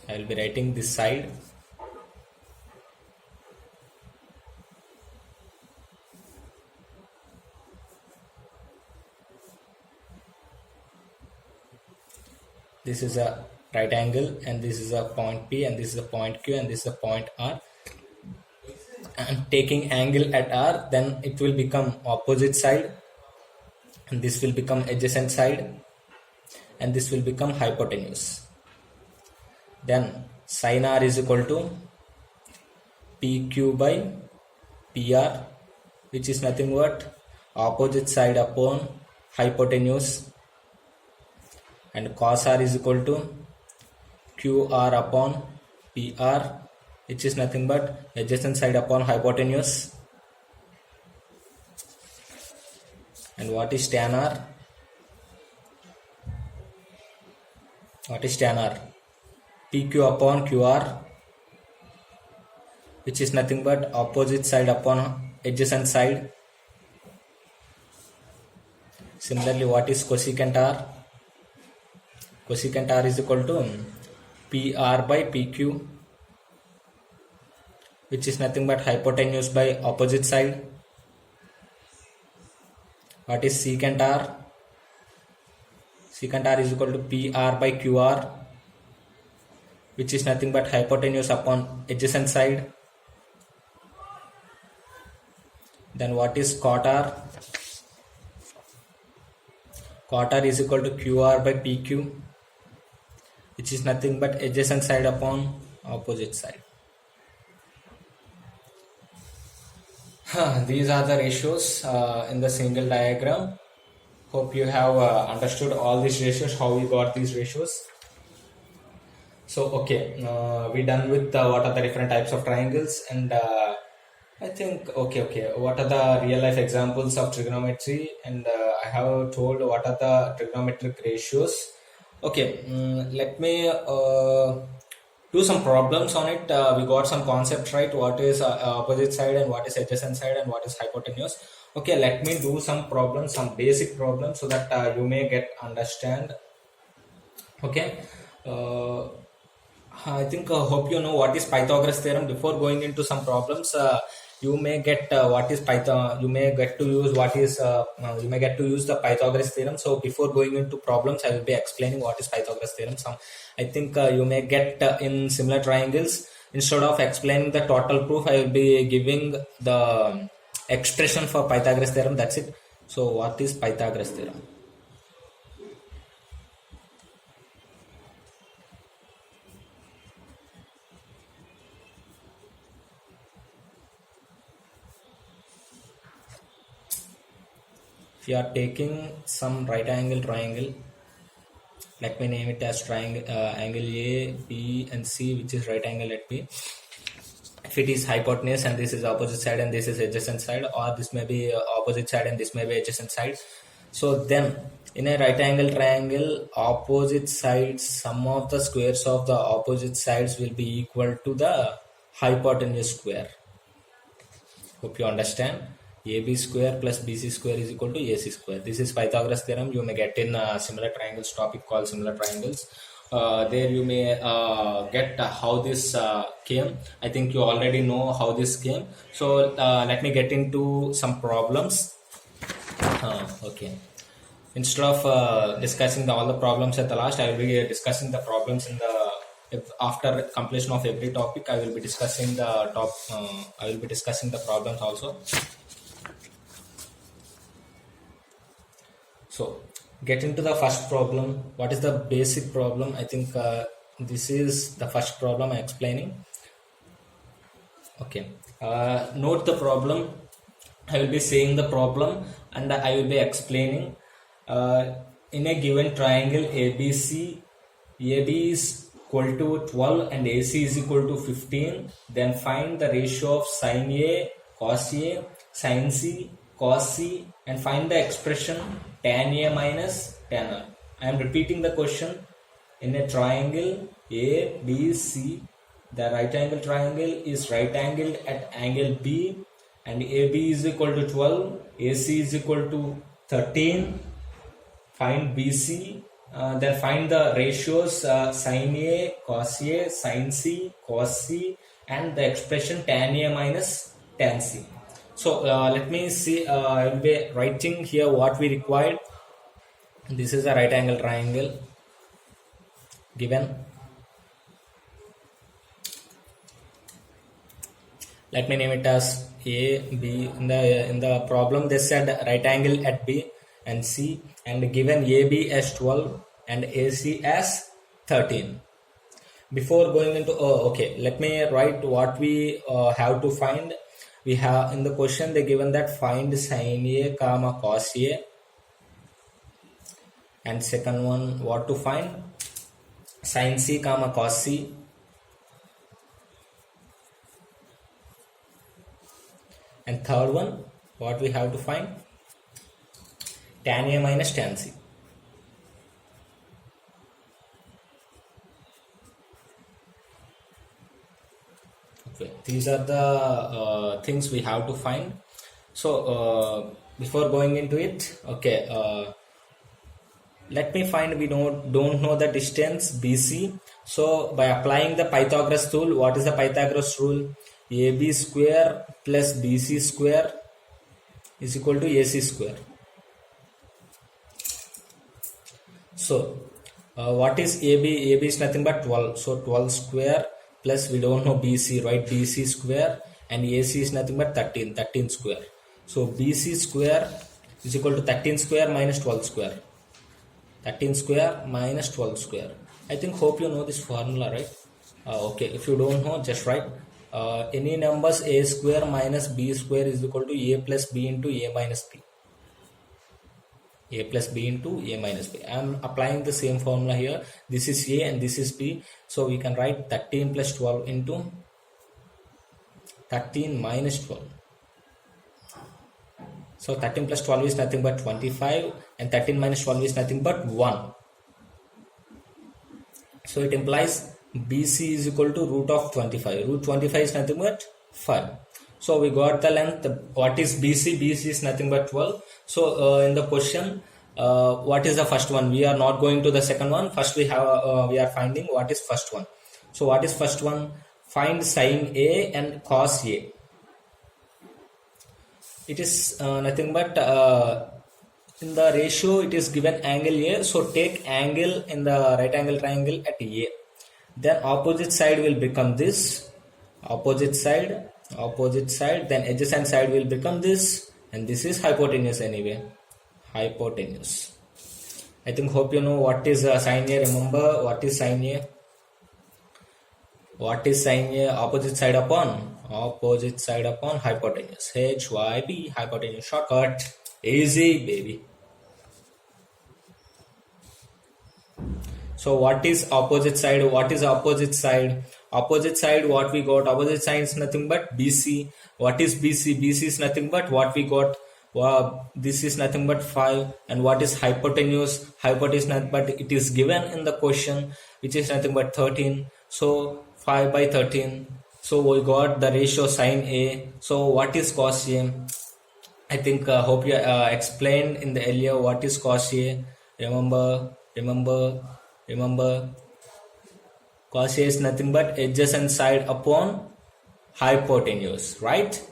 I will be writing this side. This is a right angle, and this is a point P, and this is a point Q, and this is a point R. I'm taking angle at R, then it will become opposite side, and this will become adjacent side, and this will become hypotenuse. Then sin R is equal to PQ by PR, which is nothing but opposite side upon hypotenuse, and cos R is equal to QR upon PR, which is nothing but adjacent side upon hypotenuse. And what is tan R? What is tan R? PQ upon QR, which is nothing but opposite side upon adjacent side. Similarly, what is cosecant R? Cosecant R is equal to PR by PQ, which is nothing but hypotenuse by opposite side. What is secant R? Secant R is equal to PR by QR, which is nothing but hypotenuse upon adjacent side. Then what is cot R? Cot R is equal to QR by PQ, which is nothing but adjacent side upon opposite side. These are the ratios in the single diagram. Hope you have understood all these ratios, how we got these ratios. So okay, we done with what are the different types of triangles, and I think okay, what are the real life examples of trigonometry, and I have told what are the trigonometric ratios. Okay, let me do some problems on it. We got some concepts, right? What is opposite side, and what is adjacent side, and what is hypotenuse. Okay, let me do some problems, some basic problems, so that you may get understand. Okay, I think hope you know what is Pythagoras theorem. Before going into some problems, you may get what is Python. You may get to use what is. You may get to use the Pythagoras theorem. So before going into problems, I will be explaining what is Pythagoras theorem. Some I think you may get in similar triangles. Instead of explaining the total proof, I will be giving the expression for Pythagoras theorem. That's it. So what is Pythagoras theorem? If you are taking some right angle triangle, let me name it as triangle angle A, B and C, which is right angle at B. If it is hypotenuse and this is opposite side and this is adjacent side, or this may be opposite side and this may be adjacent side. So then in a right angle triangle, opposite sides, sum of the squares of the opposite sides will be equal to the hypotenuse square. Hope you understand. AB square plus BC square is equal to AC square. This is Pythagoras theorem. You may get in similar triangles topic called similar triangles. There you may get how this came. I think you already know how this came. So let me get into some problems. Okay. Instead of discussing all the problems at the last, I will be discussing the problems in the after completion of every topic. I will be discussing the I will be discussing the problems also. So get into the first problem. What is the basic problem? I think this is the first problem I'm explaining. Okay, note the problem. I will be saying the problem and I will be explaining. In a given triangle ABC, AB is equal to 12 and AC is equal to 15. Then find the ratio of sin A, cos A, sin C, cos C, and find the expression tan A minus tan R. I am repeating the question. In a triangle A, B, C, the right angle triangle is right angled at angle B, and AB is equal to 12, AC is equal to 13. Find BC, Then find the ratios sin A, cos A, sin C, cos C, and the expression tan A minus tan C. So let me see, I will be writing here what we required. This is a right angle triangle given. Let me name it as A, B. In the problem they said right angle at B and C, and given AB as 12 and AC as 13. Before going into okay, let me write what we have to find. We have in the question they given that find sin A comma cos A, and second one what to find sin C comma cos C, and third one what we have to find tan A minus tan C. Okay, these are the things we have to find. So before going into it, okay, let me find, we don't know the distance BC. So by applying the Pythagoras rule, what is the Pythagoras rule? AB square plus BC square is equal to AC square. So what is AB? AB is nothing but 12. So 12 square plus we don't know BC, right? BC square, and AC is nothing but 13 square. So BC square is equal to 13 square minus 12 square. 13 square minus 12 square. I think hope you know this formula, right? Okay, if you don't know, just write any numbers A square minus B square is equal to A plus B into A minus B. A plus B into A minus B. I am applying the same formula here. This is A and this is B. So we can write 13 plus 12 into 13 minus 12. So 13 plus 12 is nothing but 25, and 13 minus 12 is nothing but 1. So it implies BC is equal to root of 25. Root 25 is nothing but 5. So we got the length. What is BC? BC is nothing but 12. So in the question, what is the first one? We are not going to the second one. First we are finding what is first one. So what is first one? Find sin A and cos A. It is nothing but in the ratio it is given angle A. So take angle in the right angle triangle at A. Then opposite side will become this. Opposite side. Then adjacent side will become this. And this is hypotenuse anyway. Hypotenuse. I think hope you know what is sin A. Remember what is sin A? What is sin A? Opposite side upon hypotenuse. HYP, hypotenuse shortcut. Easy, baby. So what is opposite side? What is opposite side? Opposite side, what we got? Opposite side is nothing but BC. What is BC? BC is nothing but what we got. This is nothing but 5. And what is hypotenuse? Hypotenuse nothing but it is given in the question, which is nothing but 13. So 5 by 13. So we got the ratio sin A. So what is cos A? I think hope you explained in the earlier what is cos A. Remember. Cos A is nothing but adjacent side upon hypotenuse, right?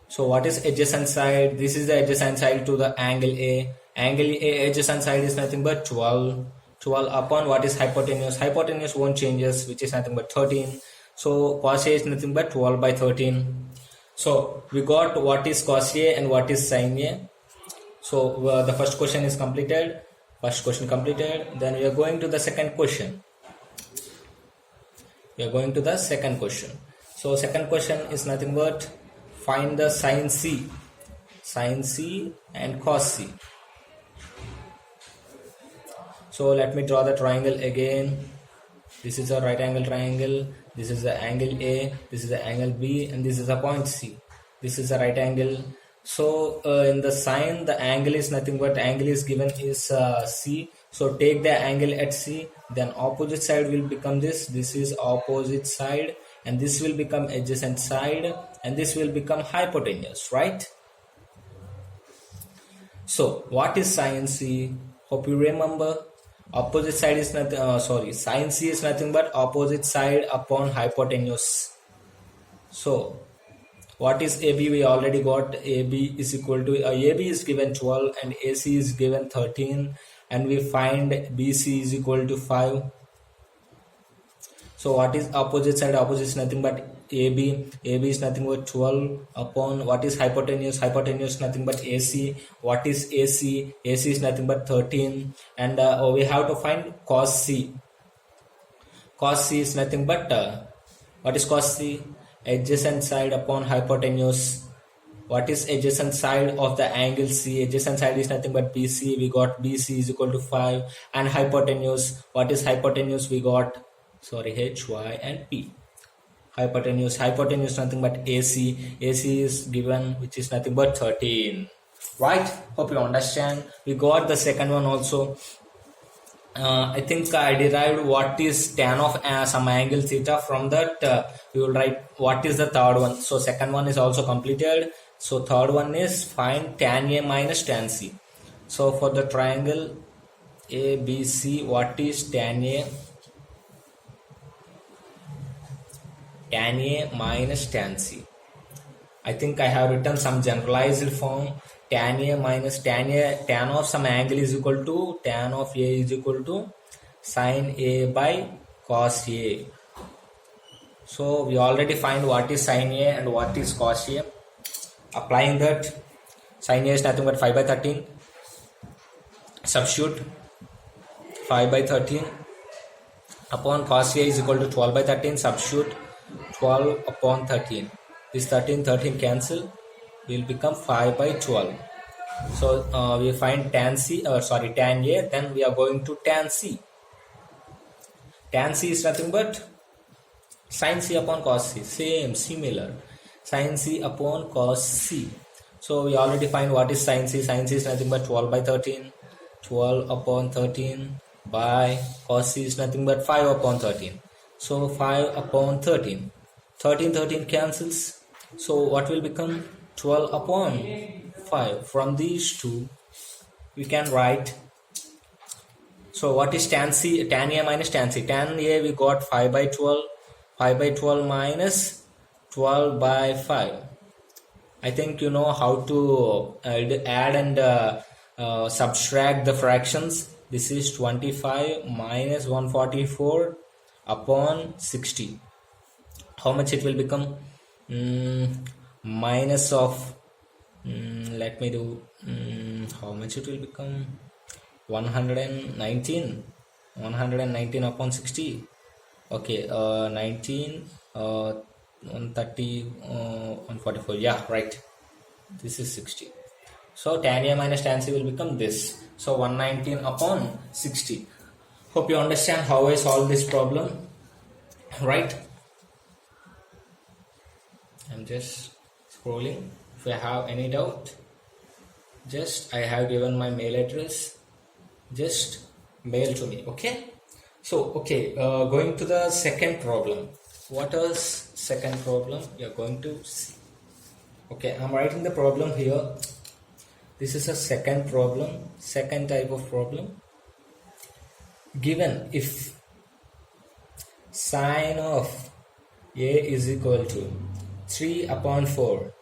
So what is adjacent side? This is the adjacent side to the angle A. Angle A adjacent side is nothing but 12. 12 upon what is hypotenuse? Hypotenuse won't changes, which is nothing but 13. So cos A is nothing but 12 by 13. So we got what is cos A and what is sin A. So the first question is completed. Then we are going to the second question. So second question is nothing but find the sin C and cos C. So let me draw the triangle again. This is a right angle triangle. This is the angle A. This is the angle B, and this is the point C. This is a right angle. So in the sine, the angle is nothing but angle is given is C. So take the angle at C. Then opposite side will become this. This is opposite side, and this will become adjacent side, and this will become hypotenuse, right? So what is sin C? Hope you remember. Opposite side is nothing, sine C is nothing but opposite side upon hypotenuse. So what is AB? We already got AB is equal to AB is given 12 and AC is given 13, and we find BC is equal to 5. So what is opposite side? Opposite is nothing but AB. AB is nothing but 12 upon what is hypotenuse? Hypotenuse nothing but AC. What is AC? AC is nothing but 13, and we have to find cos C. Cos C is nothing but what is cos C? Adjacent side upon hypotenuse. What is adjacent side of the angle C? Adjacent side is nothing but BC. We got BC is equal to 5, and hypotenuse. What is hypotenuse? We got H, Y, and P. Hypotenuse nothing but AC. AC is given, which is nothing but 13. Right? Hope you understand. We got the second one also. I think I derived what is tan of some angle theta. From that we will write what is the third one. So second one is also completed. So third one is find tan A minus tan C. So for the triangle ABC, what is tan A? Tan A minus tan C. I think I have written some generalized form. Tan A minus tan of some angle is equal to tan of A is equal to sin A by cos A. So we already find what is sin A and what is cos A. Applying that, sin A is nothing but 5 by 13. Substitute 5 by 13 upon cos A is equal to 12 by 13. Substitute 12 upon 13. This 13 cancel, will become 5 by 12. So we find tan A, then we are going to tan C. Tan C is nothing but sin C upon cos C. Similar. Sin C upon cos C. So we already find what is sin C. Sin C is nothing but 12 by 13. 12 upon 13 by cos C is nothing but 5 upon 13. So 5 upon 13. 13 cancels. So what will become 12 upon 5. From these two we can write. So what is tan C? Tan A minus tan C. Tan A we got 5 by 12. 5 by 12 minus 12 by 5. I think you know how to add and subtract the fractions. This is 25 minus 144 upon 60. How much it will become? Minus of let me do how much it will become? 119 upon 60. Okay, 19 130 144. Yeah, right, this is 60. So tan A minus tan C will become this. So 119 upon 60. Hope you understand how I solve this problem. Right, I'm just scrolling. If you have any doubt, I have given my mail address, just mail to me. Okay, so going to the second problem. What is second problem? You are going to see. Okay, I'm writing the problem here. This is a second problem, second type of problem. Given if sine of A is equal to 3 upon 4.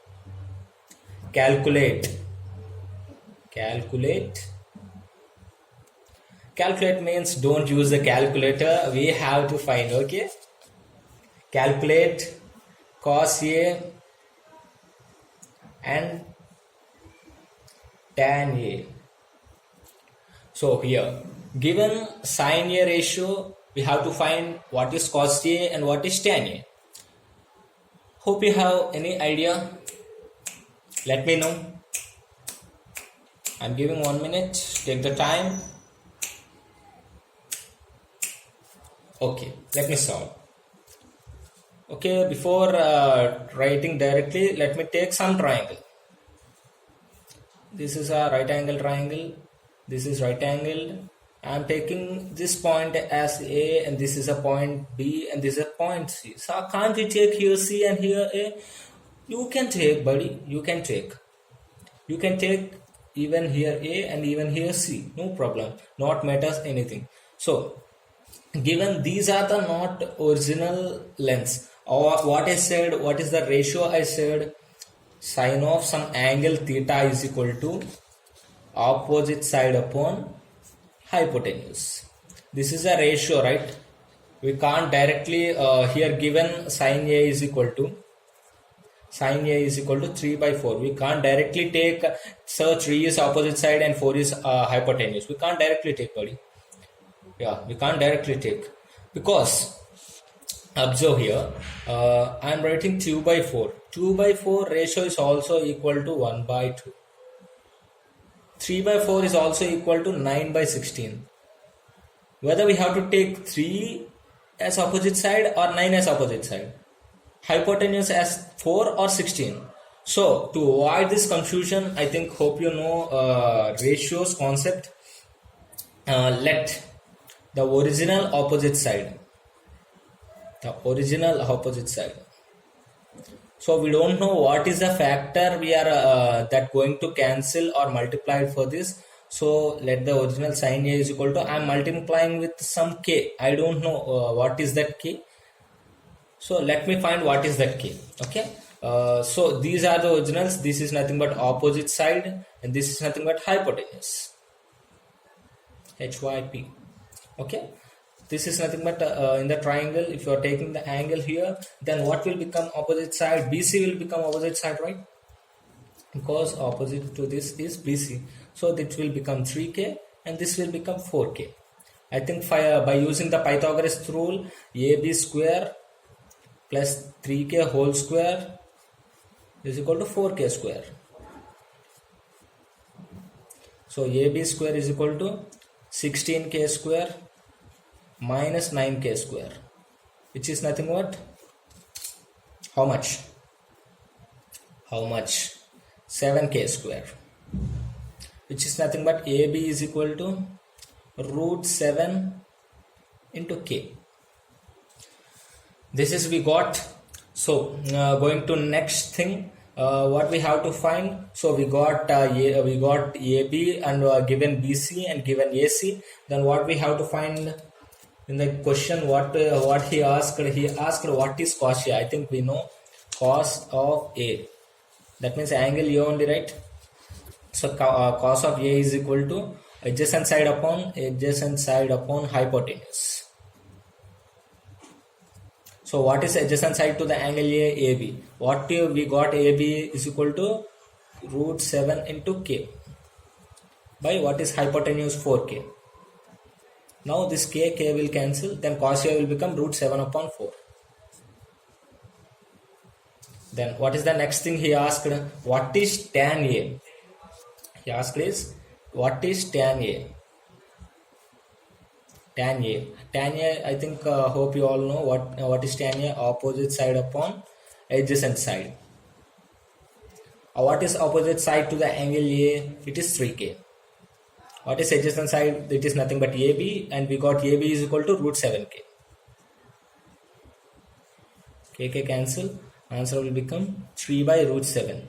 Calculate means don't use the calculator. We have to find. Okay, calculate cos A and tan A. So here given sin A ratio, we have to find what is cos A and what is tan A. Hope you have any idea. Let me know. I'm giving 1 minute. Take the time. Okay, let me solve. Okay, before writing directly, let me take some triangle. This is a right angle triangle. This is right angled. I am taking this point as A, and this is a point B, and this is a point C. So can't we take here C and here A? You can take, buddy. You can take even here A and even here C, no problem, not matters anything. So given these are the not original lengths, or what I said, what is the ratio I said, sine of some angle theta is equal to opposite side upon hypotenuse. This is a ratio, right? We can't directly here given sine A is equal to 3 by 4. We can't directly take, so 3 is opposite side and 4 is hypotenuse. We can't directly take, buddy. Yeah, we can't directly take, because observe here, I am writing 2 by 4. 2 by 4 ratio is also equal to 1 by 2. 3 by 4 is also equal to 9 by 16. Whether we have to take 3 as opposite side or 9 as opposite side, hypotenuse as 4 or 16. So to avoid this confusion, I think hope you know ratios concept. Let the original opposite side, so we don't know what is the factor we are that going to cancel or multiply for this. So let the original sine A is equal to, I am multiplying with some k, I don't know what is that k. So let me find what is that k. Okay, so these are the originals. This is nothing but opposite side and this is nothing but hypotenuse, HYP. Okay, this is nothing but in the triangle, if you are taking the angle here, then what will become opposite side? BC will become opposite side, right? Because opposite to this is BC, so this will become 3k and this will become 4k. I think by using the Pythagoras rule, AB square plus 3k whole square is equal to 4k square. So AB square is equal to 16k square minus 9k square, which is nothing but how much? 7k square, which is nothing but AB is equal to root 7 into k. This is we got. So going to next thing, what we have to find. So we got AB and given BC and given AC. Then what we have to find in the question, what he asked what is cos A. I think we know cos of A, that means angle A only, right? So cos of A is equal to adjacent side upon hypotenuse. So what is adjacent side to the angle A? AB. What we got? AB is equal to root 7 into k by what is hypotenuse 4k. Now this k will cancel, then cos A will become root 7 upon 4. Then what is the next thing he asked? What is tan A? He asked is, what is tan A? Tan A, I think hope you all know what is tan A. Opposite side upon adjacent side. What is opposite side to the angle A? It is 3k. What is adjacent side? It is nothing but AB, and we got AB is equal to root 7k. K cancel. Answer will become 3 by root 7.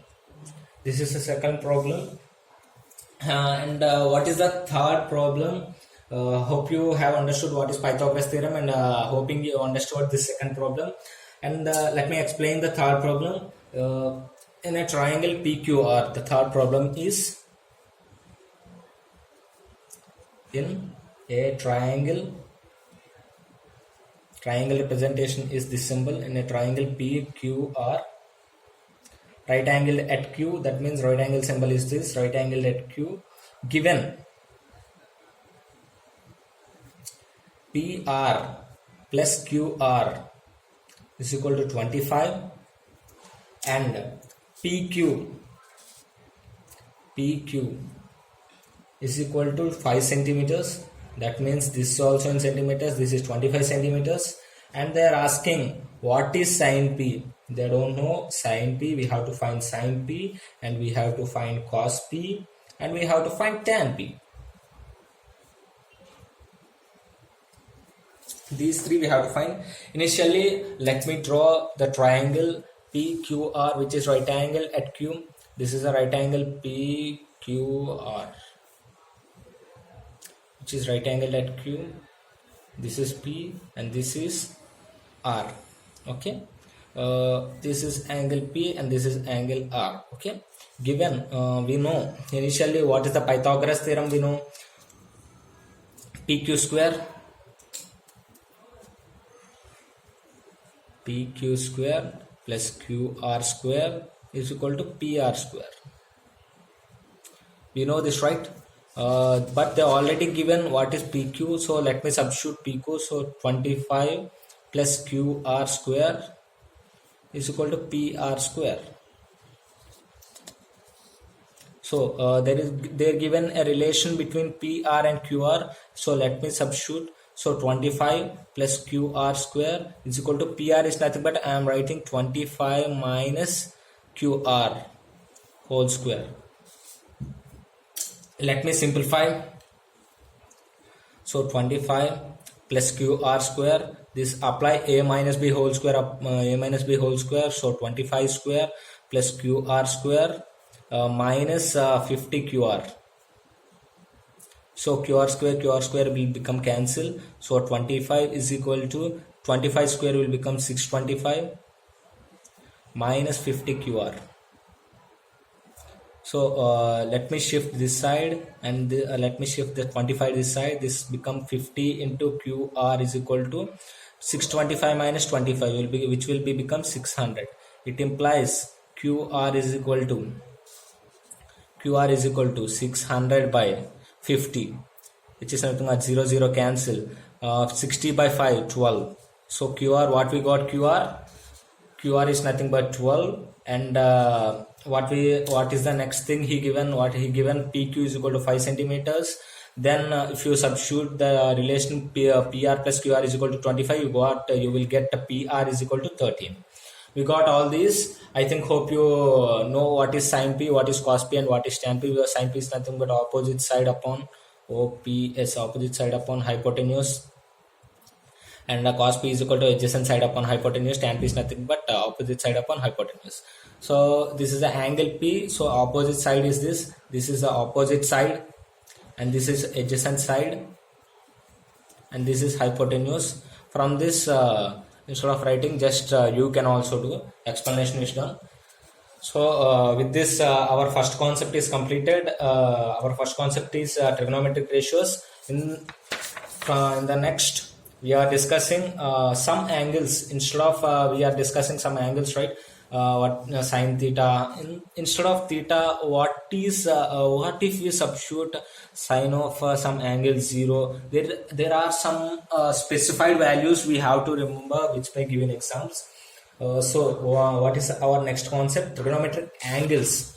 This is the second problem. And what is the third problem? Hope you have understood what is Pythagoras theorem, and hoping you understood this second problem. And let me explain the third problem. In a triangle PQR, the third problem is in a triangle representation is this symbol. In a triangle PQR, right angle at Q, that means right angle symbol is this, right angle at Q, given PR plus QR is equal to 25 and PQ is equal to 5 centimeters. That means this is also in centimeters, this is 25 centimeters, and they are asking what is sin P. They don't know sin P. We have to find sin P, and we have to find cos P, and we have to find tan P. These three we have to find. Initially, let me draw the triangle PQR, which is right angle at Q. This is a right angle PQR. QR, which is right angle at Q. This is P and this is R. Okay, this is angle P and this is angle R. Okay, given we know initially what is the Pythagoras theorem. We know PQ square plus QR square is equal to PR square. We know this, right? But they already given what is PQ, so let me substitute PQ. So 25 plus QR square is equal to PR square. So they're given a relation between PR and QR. So let me substitute. So 25 plus QR square is equal to PR is nothing but I am writing 25 minus QR whole square. Let me simplify. So 25 plus QR square, this apply A minus B whole square, so 25 square plus QR square minus 50 QR. So QR square will become cancel. So 25 is equal to 25 square will become 625 minus 50 QR. So let me shift this side and let me shift the 25 this side. This become 50 into QR is equal to 625 minus 25 will be, which will be become 600. It implies QR is equal to 600 by 50, which is something like 0 0 cancel. 60 by 5 12. So QR, what we got, QR is nothing but 12. And what is the next thing he given? PQ is equal to 5 centimeters. Then if you substitute the relation PR plus QR is equal to 25, you will get PR is equal to 13. We got all these. I think hope you know what is sin P, what is cos P, and what is tan P. Where sin P is nothing but opposite side upon OPS, opposite side upon hypotenuse, and cos P is equal to adjacent side upon hypotenuse. Tan P is nothing but opposite side upon hypotenuse. So this is the angle P. So opposite side is this. This is the opposite side, and this is adjacent side, and this is hypotenuse. From this, instead of writing, just you can also do. Explanation is done. So with this, our first concept is completed. Our first concept is trigonometric ratios. In the next, we are discussing some angles. Instead of we are discussing some angles, right? What sine theta, instead of theta, what if we substitute sine of some angle 0? There are some specified values we have to remember, which may give in exams. So what is our next concept? Trigonometric angles.